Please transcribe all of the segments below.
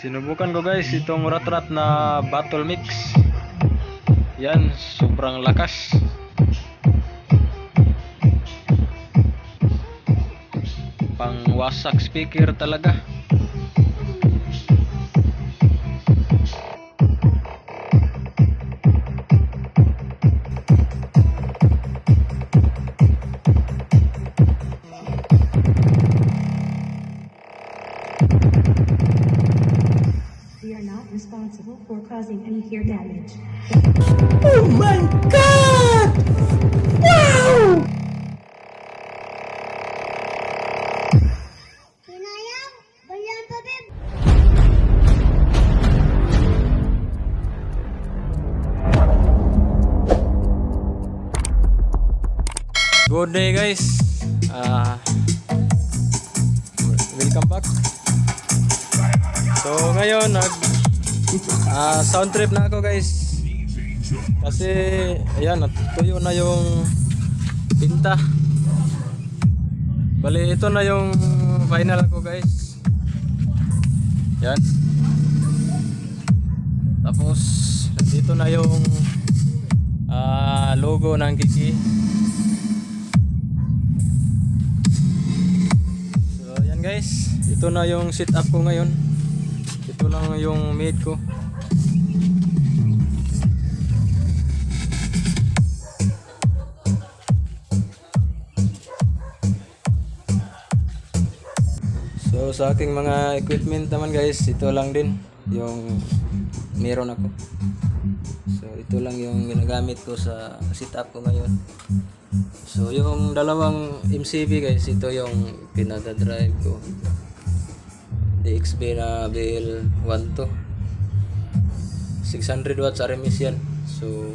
Sinubukan ko guys itong rat-rat na battle mix. Yan, sobrang lakas. Pang wasak speaker talaga. We are not responsible for causing any ear damage. Oh my God! Wow! Hinayang, ganyan pa, babe. Good day guys. Welcome back. So ngayon sound trip na ako guys. Kasi ayan, natuyo na yung pinta. Bali ito na yung final ko guys. Yan. Tapos dito na yung logo ng Kiki. So yan guys, ito na yung setup ko ngayon. Ito lang yung made ko. So sa aking mga equipment naman guys, ito lang din yung meron ako. So ito lang yung ginagamit ko sa setup ko ngayon. So yung dalawang MCB guys, ito yung pinaka-drive ko. DXB na BL12 600 watts RMS yan. So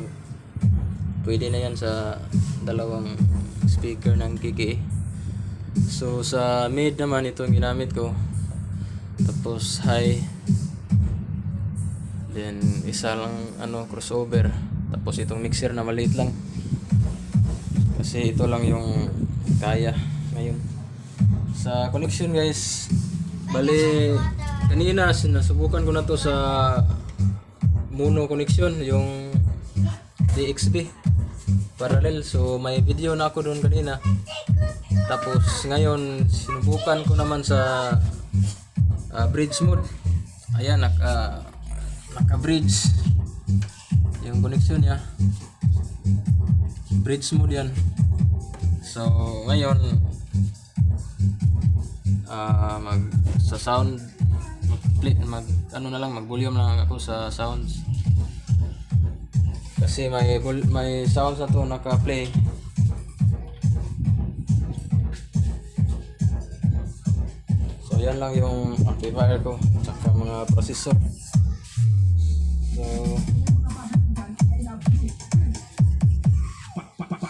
pwede na yan sa dalawang speaker ng Kiki. So sa mid naman ito yung ginamit ko. Tapos high, then isa lang crossover. Tapos itong mixer na maliit lang, kasi ito lang yung kaya ngayon. Sa connection guys, bali kanina nasubukan ko na to sa mono connection, yung DXB parallel. So may video na ako doon kanina. Tapos ngayon sinubukan ko naman sa bridge mode. Ayan, naka-bridge yung connection niya. Bridge mode yan. So ngayon sa sound mag volume lang ako sa sounds, kasi may sounds na to naka-play. So yan lang yung amplifier ko tsaka mga processor.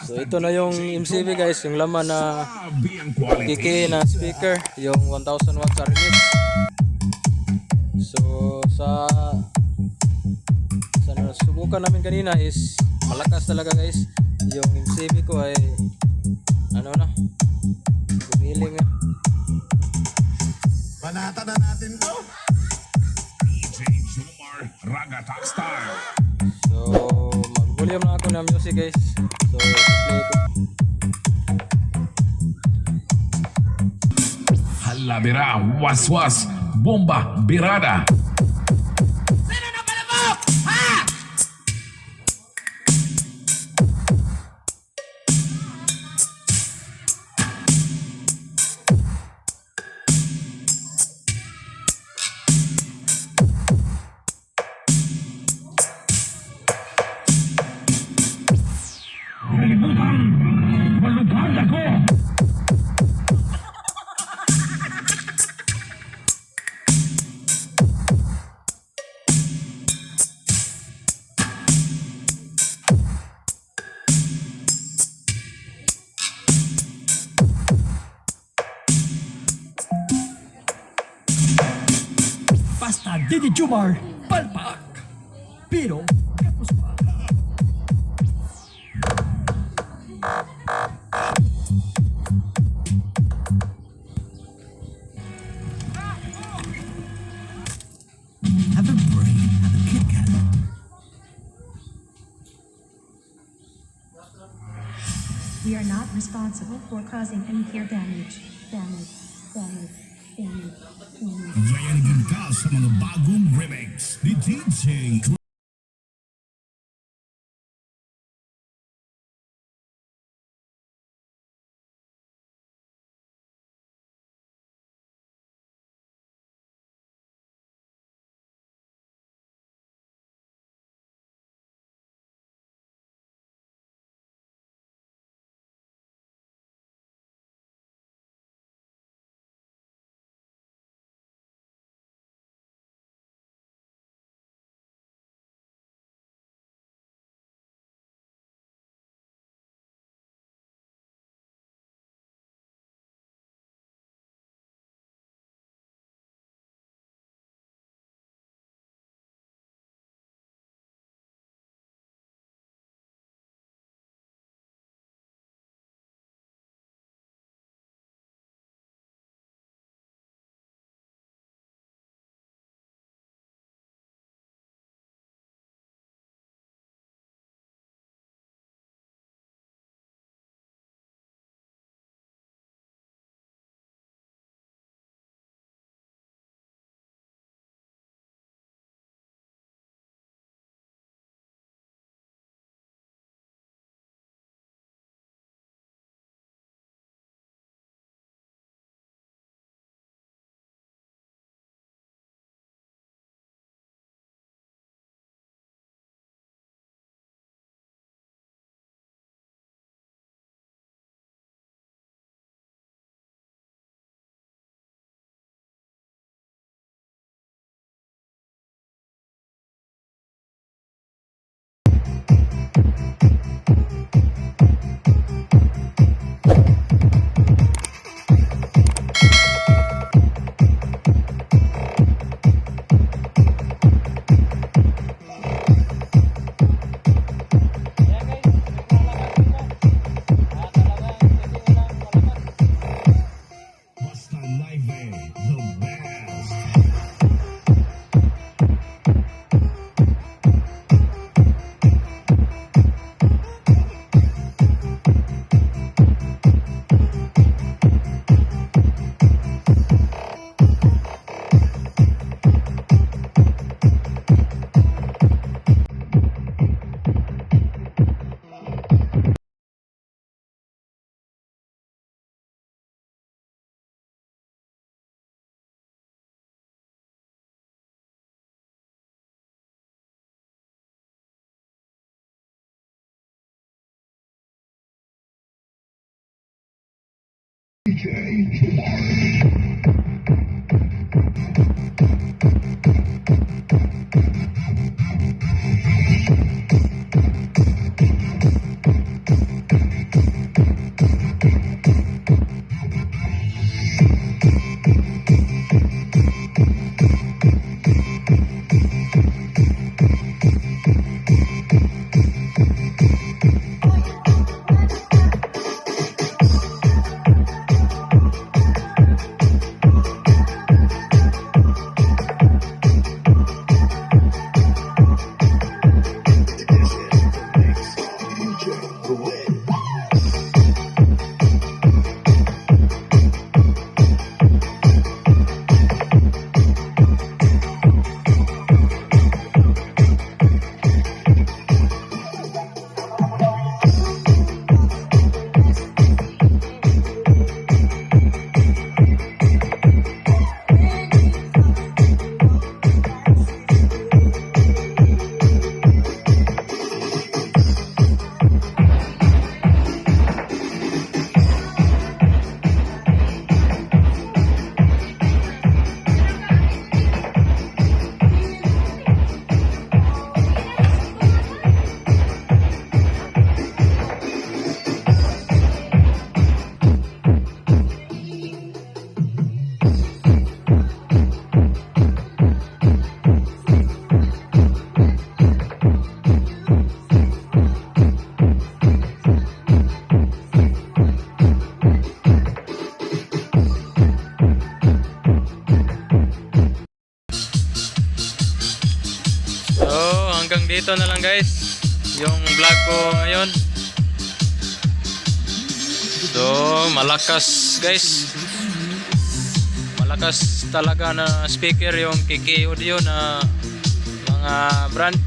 So ito na yung MCB guys, yung laman na Kiki na speaker, yung 1000 watts RMS. So sa nasubukan namin kanina is malakas talaga guys. Yung MCB ko ay gumiling na. Panata na natin to. DJ Jomar Ragata Style. So mag-volume na ako ng music guys. So play ko. Halavera, waswas, bomba, birada. Malupad ako! Basta Didi Jomar, palpak. Pero, kapos pa. not responsible for causing any ear damage. Damage. Damage. Damage. Damage. Yayan ka sa mga bagong remix ni DJ Basta Live, the best. hanggang dito na lang guys yung vlog ko ngayon. So, malakas guys. Malakas talaga na speaker yung KK Audio na mga brand.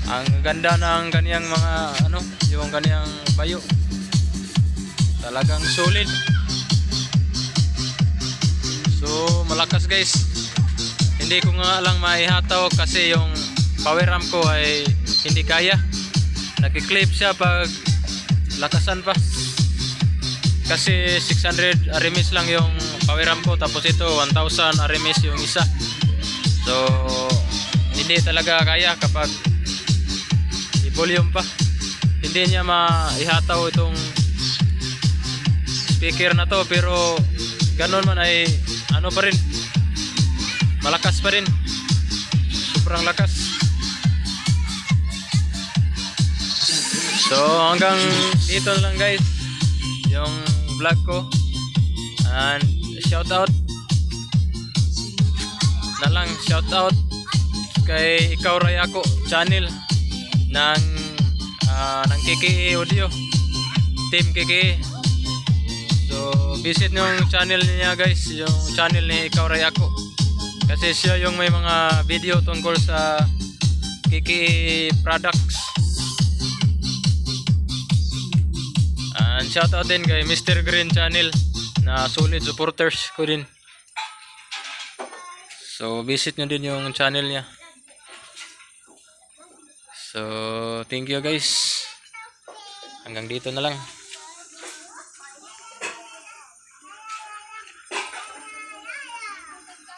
Ang ganda ng kaniyang mga ano, yung kaniyang bayo. Talagang solid. So, malakas guys. Hindi ko nga lang maihataw kasi yung power amp ko ay hindi kaya. Nagki-clip siya pag lakasan pa. Kasi 600 RMS lang yung power amp ko, tapos ito 1000 RMS yung isa. So, hindi talaga kaya kapag i-volume pa. Hindi niya maihataw itong speaker na to, pero ganun man ay ano pa rin, malakas pa rin, sobrang lakas. So hanggang dito na lang guys yung vlog ko, and shout out kay Ikaw Rayako channel ng KKA Audio, Team KKA. So visit nyo yung channel niya guys, yung channel ni Ikaw Rayako, kasi siya yung may mga video tungkol sa KKA products. And shout out din kay Mr. Green channel na solid supporters ko din. So visit nyo din yung channel niya. So thank you guys. Hanggang dito na lang.